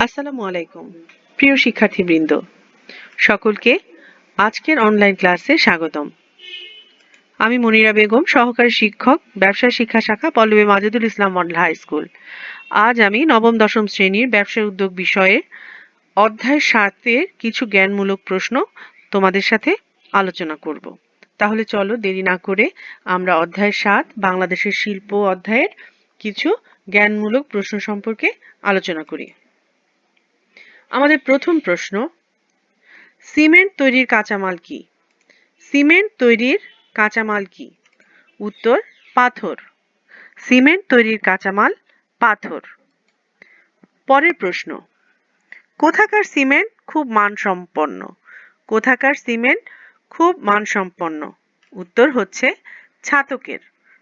আসসালামু আলাইকুম প্রিয় শিক্ষার্থীবৃন্দ, সকলকে আজকের অনলাইন ক্লাসে স্বাগতম। আমি মনিরা বেগম, সহকারী শিক্ষক, ব্যবসায় শিক্ষা শাখা, পল্লবী মাজেদুল ইসলাম মডেল হাই স্কুল। আজ আমি নবম দশম শ্রেণীর ব্যবসায় উদ্যোগ বিষয়ে অধ্যায় 7-এর কিছু জ্ঞানমূলক প্রশ্ন তোমাদের সাথে আলোচনা করব। তাহলে চলো দেরি না করে আমরা অধ্যায় 7 বাংলাদেশের শিল্প অধ্যায়ের কিছু জ্ঞানমূলক প্রশ্ন সম্পর্কে আলোচনা করি। আমাদের প্রথম প্রশ্ন, সিমেন্ট তৈরির কাঁচামাল কি? সিমেন্ট তৈরির কাঁচামাল কি? উত্তর, পাথর। সিমেন্ট তৈরির কাঁচামাল পাথর। পরের প্রশ্ন, কোথাকার সিমেন্ট খুব মানসম্পন্ন? কোথাকার সিমেন্ট খুব মানসম্পন্ন? উত্তর হচ্ছে ছাতকের।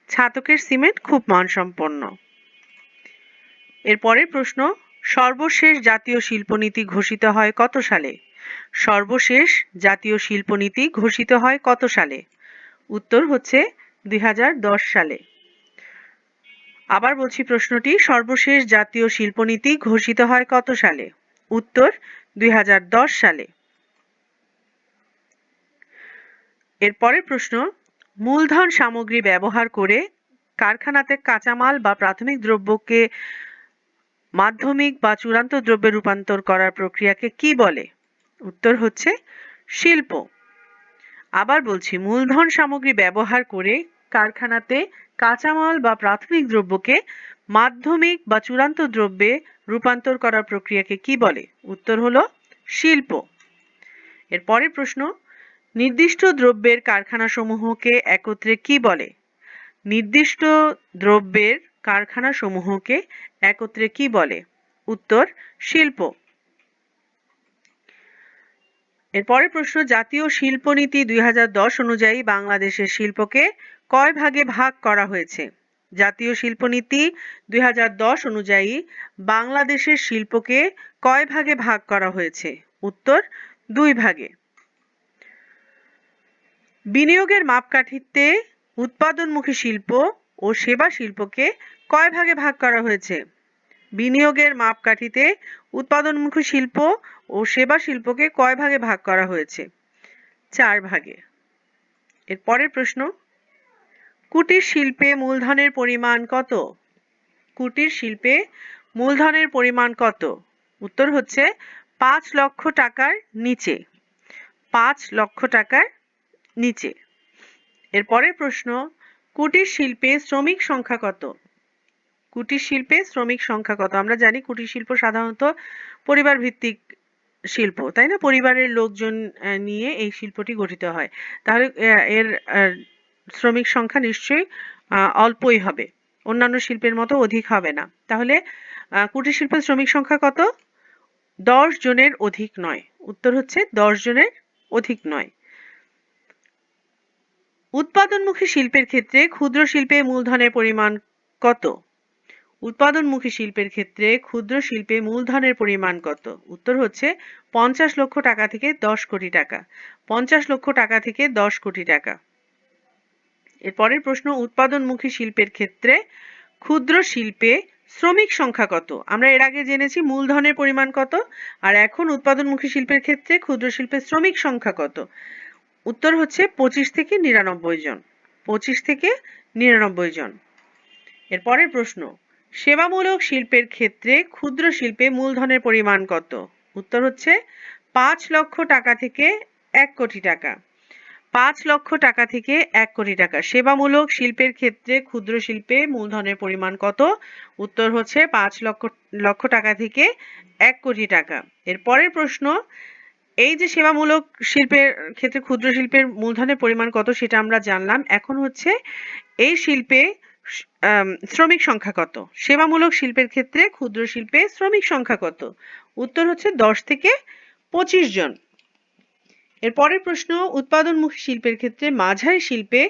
ছাতকের সিমেন্ট খুব মানসম্পন্ন। এর পরের প্রশ্ন, সর্বশেষ জাতীয় শিল্পনীতি ঘোষিত হয় কত সালে? সর্বশেষ জাতীয় শিল্পনীতি ঘোষিত হয় কত সালে? উত্তর হচ্ছে 2010 সালে। আবার বলছি প্রশ্নটি, সর্বশেষ জাতীয় শিল্পনীতি ঘোষিত হয় কত সালে? উত্তর 2010 সালে। এর পরের প্রশ্ন, মূলধন সামগ্রী ব্যবহার করে কারখানাতে কাঁচামাল বা প্রাথমিক দ্রব্যকে মাধ্যমিক বা চূড়ান্ত দ্রব্যে রূপান্তর করার প্রক্রিয়াকে কি বলে? উত্তর হচ্ছে শিল্প। আবার বলছি, মূলধন সামগ্রী ব্যবহার করে কারখানাতে কাঁচামাল বা প্রাথমিক দ্রব্যকে মাধ্যমিক বা চূড়ান্ত দ্রব্যে রূপান্তর করার প্রক্রিয়াকে কি বলে? উত্তর হলো শিল্প। এর পরের প্রশ্ন, নির্দিষ্ট দ্রব্যের কারখানাসমূহকে একত্রে কি বলে? নির্দিষ্ট দ্রব্যের কারখানাসমূহকে একত্রে কি বলে? উত্তর শিল্প। এর পরের প্রশ্ন, জাতীয় শিল্পনীতি 2010 অনুযায়ী বাংলাদেশের শিল্পকে কয় ভাগে ভাগ করা হয়েছে? জাতীয় শিল্পনীতি 2010 অনুযায়ী বাংলাদেশের শিল্পকে কয় ভাগে ভাগ করা হয়েছে? উত্তর 2 ভাগে। বিনিয়োগের মাপকাঠিতে উৎপাদনমুখী শিল্প ও সেবা শিল্পকে কয় ভাগে ভাগ করা হয়েছে? বিনিয়োগের মাপকাঠিতে উৎপাদনমুখী শিল্প ও সেবা শিল্পকে কয় ভাগে ভাগ করা হয়েছে? 4 ভাগে। এর পরের প্রশ্ন, কুটির শিল্পে মূলধনের পরিমাণ কত? কুটির শিল্পে মূলধনের পরিমাণ কত? উত্তর হচ্ছে 5 লক্ষ টাকার নিচে। 5 লক্ষ টাকার নিচে। এর পরের প্রশ্ন, কুটির শিল্পে শ্রমিক সংখ্যা কত? কুটির শিল্পে শ্রমিক সংখ্যা কত? আমরা জানি কুটির শিল্প সাধারণত পরিবার ভিত্তিক শিল্প, তাই না? পরিবারের লোকজন নিয়ে এই শিল্পটি গঠিত হয়। তাহলে এর শ্রমিক সংখ্যা নিশ্চয়ই অল্পই হবে, অন্যান্য শিল্পের মতো অধিক হবে না। তাহলে কুটির শিল্পের শ্রমিক সংখ্যা কত? 10 জনের অধিক নয়। উত্তর হচ্ছে 10 জনের অধিক নয়। উৎপাদনমুখী শিল্পের ক্ষেত্রে ক্ষুদ্র শিল্পে মূলধনের পরিমাণ কত? উৎপাদনমুখী শিল্পের ক্ষেত্রে ক্ষুদ্র শিল্পে মূলধনের পরিমাণ কত? উত্তর হচ্ছে 50 লক্ষ টাকা থেকে 10 কোটি টাকা। 50 লক্ষ টাকা থেকে 10 কোটি টাকা। এর পরের প্রশ্ন, উৎপাদনমুখী শিল্পের ক্ষেত্রে ক্ষুদ্র শিল্পে শ্রমিক সংখ্যা কত? আমরা এর আগে জেনেছি মূলধনের পরিমাণ কত, আর এখন উৎপাদনমুখী শিল্পের ক্ষেত্রে ক্ষুদ্র শিল্পের শ্রমিক সংখ্যা কত? উত্তর হচ্ছে 25 থেকে 99 জন। 25 থেকে 99 জন। এর পরের প্রশ্ন, সেবামূলক শিল্পের ক্ষেত্রে ক্ষুদ্র শিল্পে মূলধনের পরিমাণ কত? উত্তর হচ্ছে 5 লক্ষ টাকা থেকে 1 কোটি টাকা। 5 লক্ষ টাকা থেকে 1 কোটি টাকা। সেবামূলক শিল্পের ক্ষেত্রে ক্ষুদ্র শিল্পে মূলধনের পরিমাণ কত? উত্তর হচ্ছে 5 লক্ষ টাকা থেকে 1 কোটি টাকা। এর পরের প্রশ্ন, এই যে সেবামূলক শিল্পের ক্ষেত্রে ক্ষুদ্র শিল্পের মূলধনের পরিমাণ কত সেটা আমরা জানলাম। এখন হচ্ছে এই শিল্পে শ্রমিক সংখ্যা কত? সেবামূলক শিল্পের ক্ষেত্রে ক্ষুদ্র শিল্পে শ্রমিক সংখ্যা কত? উত্তর হচ্ছে 10 থেকে 25 জন। এর পরের প্রশ্ন, উৎপাদনমুখী শিল্পের ক্ষেত্রে মাঝারি শিল্পে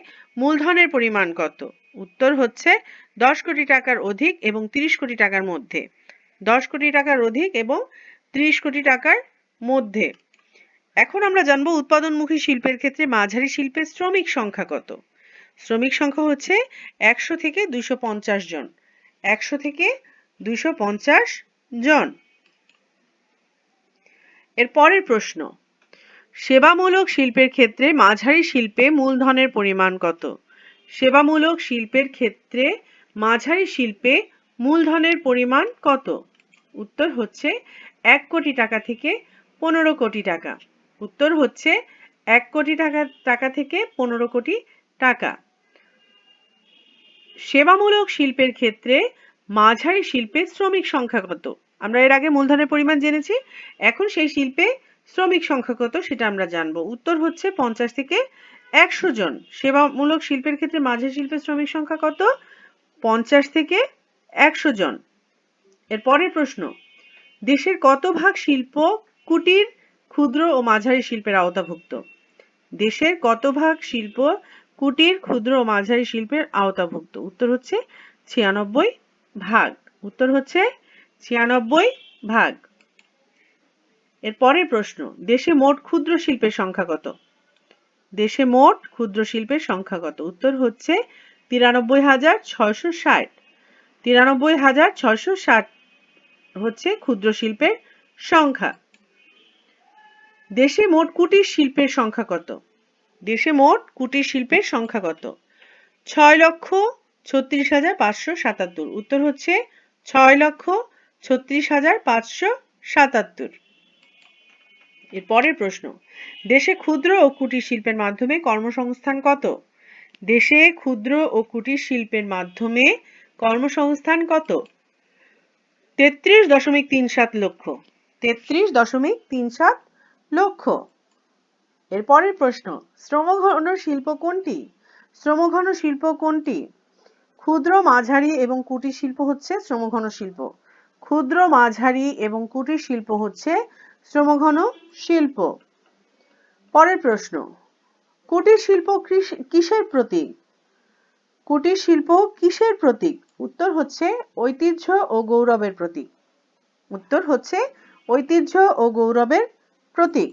মূলধনের পরিমাণ কত? উত্তর হচ্ছে 10 কোটি টাকার অধিক এবং 30 কোটি টাকার মধ্যে। 10 কোটি টাকার অধিক এবং 30 কোটি টাকার মধ্যে। এখন আমরা জানবো উৎপাদনমুখী শিল্পের ক্ষেত্রে মাঝারি শিল্পের শ্রমিক সংখ্যা কত? শ্রমিক সংখ্যা হচ্ছে 100 থেকে 250 জন। 100 থেকে 250 জন। এর পরের প্রশ্ন, সেবামূলক শিল্পের ক্ষেত্রে মাঝারি শিল্পে মূলধনের পরিমাণ কত? সেবামূলক শিল্পের ক্ষেত্রে মাঝারি শিল্পে মূলধনের পরিমাণ কত? উত্তর হচ্ছে 1 কোটি টাকা থেকে 15 কোটি টাকা। উত্তর হচ্ছে 1 কোটি টাকা থেকে 15 কোটি টাকা। সেবামূলক শিল্পের ক্ষেত্রে মাঝারি শিল্পে শ্রমিক সংখ্যা কত? আমরা এর আগে মূলধনের পরিমাণ জেনেছি, এখন সেই শিল্পে শ্রমিক সংখ্যা কত সেটা আমরা জানবো। উত্তর হচ্ছে 50 থেকে 100 জন। সেবামূলক শিল্পের ক্ষেত্রে মাঝারি শিল্পের শ্রমিক সংখ্যা কত? 50 থেকে 100 জন। এর পরের প্রশ্ন, দেশের কত ভাগ শিল্প কুটির, ক্ষুদ্র ও মাঝারি শিল্পের আওতাভুক্ত? দেশের কত ভাগ শিল্প কুটির, ক্ষুদ্র ও মাঝারি শিল্পের আওতাভুক্ত? উত্তর হচ্ছে 96 ভাগ। উত্তর হচ্ছে 96 ভাগ। এর পরের প্রশ্ন, দেশে মোট ক্ষুদ্র শিল্পের সংখ্যা কত? দেশে মোট ক্ষুদ্র শিল্পের সংখ্যা কত? উত্তর হচ্ছে 93,660। 93,660 হচ্ছে ক্ষুদ্র শিল্পের সংখ্যা। দেশে মোট কুটির শিল্পের সংখ্যা কত? দেশে মোট কুটির শিল্পের সংখ্যা কত? 6,36,577। উত্তর হচ্ছে 6,36,577। এর পরের প্রশ্ন, দেশে ক্ষুদ্র ও কুটির শিল্পের মাধ্যমে কর্মসংস্থান কত? দেশে ক্ষুদ্র ও কুটির শিল্পের মাধ্যমে কর্মসংস্থান কত? 33.37 লক্ষ। 33.37 লক্ষ। এর পরের প্রশ্ন, শ্রমঘন শিল্প কোনটি? শ্রমঘন শিল্প কোনটি? ক্ষুদ্র, মাঝারি এবং কুটির শিল্প হচ্ছে শ্রমঘন শিল্প। ক্ষুদ্র, মাঝারি এবং কুটির শিল্প হচ্ছে শ্রমঘন শিল্প। পরের প্রশ্ন, কুটির শিল্প কিসের প্রতীক? কুটির শিল্প কিসের প্রতীক? উত্তর হচ্ছে ঐতিহ্য ও গৌরবের প্রতীক। উত্তর হচ্ছে ঐতিহ্য ও গৌরবের প্রতীক।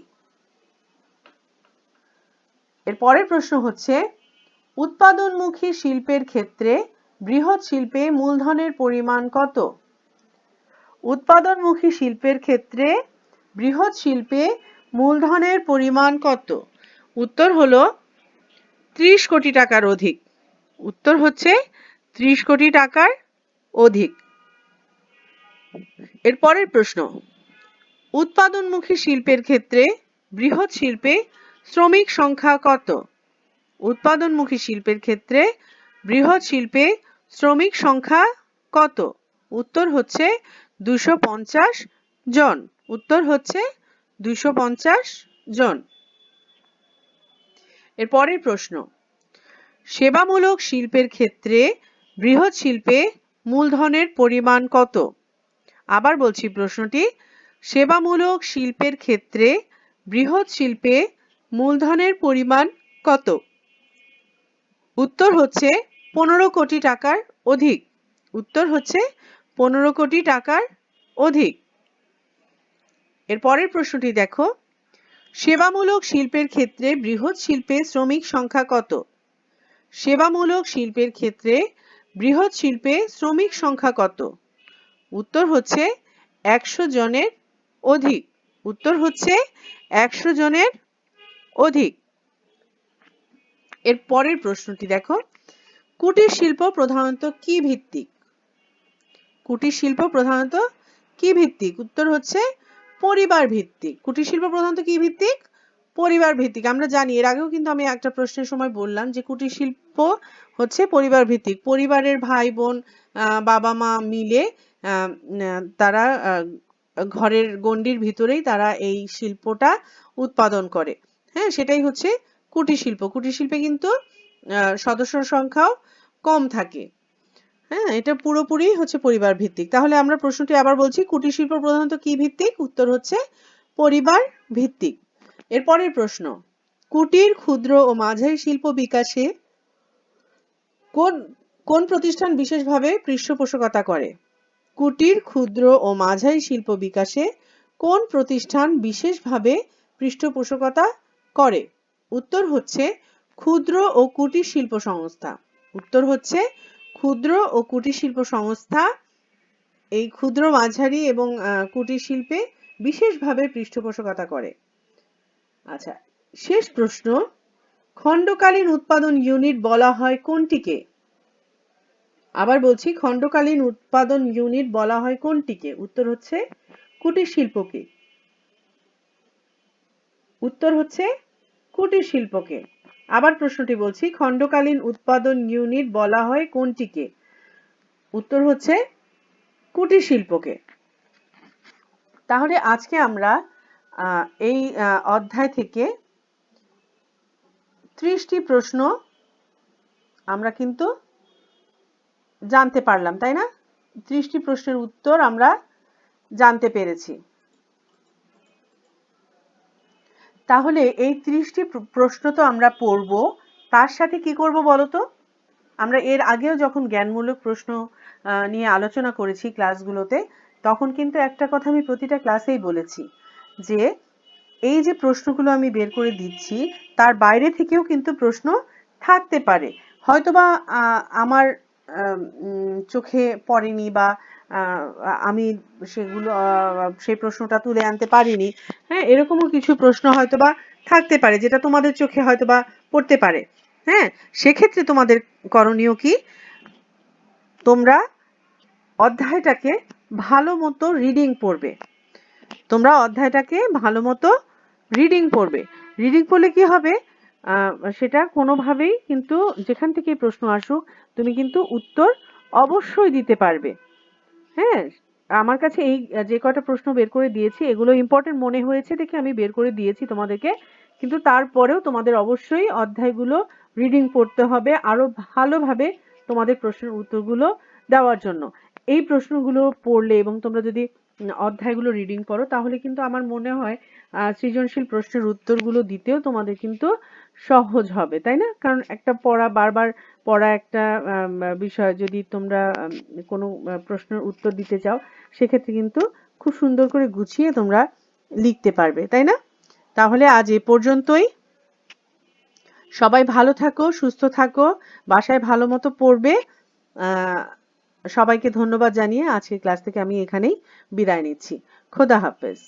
এর পরের প্রশ্ন হচ্ছে, উৎপাদনমুখী শিল্পের ক্ষেত্রে বৃহৎ শিল্পে মূলধনের পরিমাণ কত? উৎপাদনমুখী শিল্পের ক্ষেত্রে বৃহৎ শিল্পে মূলধনের পরিমাণ কত? উত্তর হলো 30 কোটি টাকার অধিক। উত্তর হচ্ছে 30 কোটি টাকার অধিক। এর পরের প্রশ্ন, উৎপাদনমুখী শিল্পের ক্ষেত্রে বৃহৎ শিল্পে শ্রমিক সংখ্যা কত? উৎপাদনমুখী শিল্পের ক্ষেত্রে বৃহৎ শিল্পে শ্রমিক সংখ্যা কত? উত্তর হচ্ছে 250 জন। উত্তর হচ্ছে 250 জন। এর পরের প্রশ্ন, সেবামূলক শিল্পের ক্ষেত্রে বৃহৎ শিল্পে মূলধনের পরিমাণ কত? আবার বলছি প্রশ্নটি, সেবামূলক শিল্পের ক্ষেত্রে বৃহৎ শিল্পে মূলধনের পরিমাণ কত? উত্তর হচ্ছে 15 কোটি টাকার অধিক। উত্তর হচ্ছে 15 কোটি টাকার অধিক। এর পরের প্রশ্নটি দেখো, সেবামূলক শিল্পের ক্ষেত্রে বৃহৎ শিল্পে শ্রমিক সংখ্যা কত? সেবামূলক শিল্পের ক্ষেত্রে বৃহৎ শিল্পে শ্রমিক সংখ্যা কত? উত্তর হচ্ছে 100 জনের অধিক। উত্তর হচ্ছে 100 জনের অধিক। এর পরের প্রশ্নটি দেখো, কুটির শিল্প প্রধানত কি ভিত্তিক? কুটির শিল্প প্রধানত কি ভিত্তিক? উত্তর হচ্ছে পরিবার ভিত্তিক। কুটির শিল্প প্রধানত কি ভিত্তিক? পরিবার ভিত্তিক। আমরা জানি, এর আগেও কিন্তু আমি একটা প্রশ্নের সময় বললাম যে কুটির শিল্প হচ্ছে পরিবার ভিত্তিক। পরিবারের ভাই বোন, বাবা মা মিলে তারা ঘরের গণ্ডির ভিতরেই তারা এই শিল্পটা উৎপাদন করে। হ্যাঁ, সেটাই হচ্ছে কুটির শিল্প। কুটির শিল্পে কিন্তু সদস্য সংখ্যাও কম থাকে। হ্যাঁ, এটা পুরোপুরি হচ্ছে পরিবার ভিত্তিক। তাহলে আমরা প্রশ্নটি আবার বলছি, কুটির শিল্প প্রধানত কি ভিত্তিক? উত্তর হচ্ছে পরিবার ভিত্তিক। এরপরের প্রশ্ন, কুটির, ক্ষুদ্র ও মাঝারি শিল্প বিকাশে কোন প্রতিষ্ঠান বিশেষভাবে পৃষ্ঠপোষকতা করে? কুটির, ক্ষুদ্র ও মাঝারি শিল্প বিকাশে কোন প্রতিষ্ঠান বিশেষভাবে পৃষ্ঠপোষকতা করে? উত্তর হচ্ছে ক্ষুদ্র ও কুটির শিল্প সংস্থা। উত্তর হচ্ছে ক্ষুদ্র ও কুটির শিল্প সংস্থা এই ক্ষুদ্র, মাঝারি এবং কুটির শিল্পে বিশেষভাবে পৃষ্ঠপোষকতা করে। আচ্ছা, শেষ প্রশ্ন, খণ্ডকালীন উৎপাদন ইউনিট বলা হয় কোনটিকে? আবার বলছি, খণ্ডকালীন উৎপাদন ইউনিট বলা হয় কোনটিকে? উত্তর হচ্ছে কুটির শিল্পকে। উত্তর হচ্ছে কুটির শিল্পকে। আবার প্রশ্নটি বলছি, খণ্ডকালীন উৎপাদন ইউনিট বলা হয় কোনটিকে? উত্তর হচ্ছে কুটির শিল্পকে। তাহলে আজকে আমরা এই অধ্যায় থেকে 30টি প্রশ্ন আমরা কিন্তু জানতে পারলাম, তাই না? 30টি প্রশ্নের উত্তর আমরা জানতে পেরেছি। তাহলে এই 30টি প্রশ্ন তো আমরা পড়ব, তার সাথে কি করব বলতো? আমরা এর আগেও যখন জ্ঞানমূলক প্রশ্ন নিয়ে আলোচনা করেছি ক্লাসগুলোতে, তখন কিন্তু একটা কথা আমি প্রতিটা ক্লাসেই বলেছি যে এই যে প্রশ্নগুলো আমি বের করে দিচ্ছি তার বাইরে থেকেও কিন্তু প্রশ্ন থাকতে পারে, হয়তোবা আমার চোখে পড়েনি বা আমি সেগুলো সেই প্রশ্নটা তুলে আনতে পারিনি, হ্যাঁ, এরকমও কিছু প্রশ্ন হয়তোবা থাকতে পারে যেটা তোমাদের চোখে হয়তোবা পড়তে পারে। হ্যাঁ, সেক্ষেত্রে তোমাদের করণীয় কি? তোমরা অধ্যায়টাকে ভালো মতো রিডিং পড়বে। তোমরা অধ্যায়টাকে ভালো মতো রিডিং পড়বে। রিডিং পড়লে কি হবে? সেটা কোনোভাবেই কিন্তু যেখান থেকে প্রশ্ন আসুক তুমি কিন্তু উত্তর অবশ্যই দিতে পারবে। হ্যাঁ, আমার কাছে এই যে কয়টা প্রশ্ন বের করে দিয়েছি এগুলো ইম্পর্টেন্ট মনে হয়েছে দেখে আমি বের করে দিয়েছি তোমাদেরকে, কিন্তু তারপরেও তোমাদের অবশ্যই অধ্যায়গুলো রিডিং পড়তে হবে আরো ভালোভাবে তোমাদের প্রশ্নের উত্তরগুলো দেওয়ার জন্য। এই প্রশ্নগুলো পড়লে এবং তোমরা যদি অধ্যায়গুলো রিডিং করো তাহলে কিন্তু আমার মনে হয় সৃজনশীল প্রশ্নের উত্তরগুলো দিতেও তোমাদের কিন্তু সহজ হবে, তাই না? কারণ একটা বারবার পড়া একটা বিষয় যদি তোমরা কোনো প্রশ্নের উত্তর দিতে চাও সেক্ষেত্রে কিন্তু খুব সুন্দর করে গুছিয়ে তোমরা লিখতে পারবে, তাই না? তাহলে আজ এ পর্যন্তই। সবাই ভালো থাকো, সুস্থ থাকো, বাসায় ভালো মতো পড়বে। সবাইকে ধন্যবাদ জানিয়ে আজকের ক্লাস থেকে আমি এখানেই বিদায় নিচ্ছি। খোদা হাফেজ।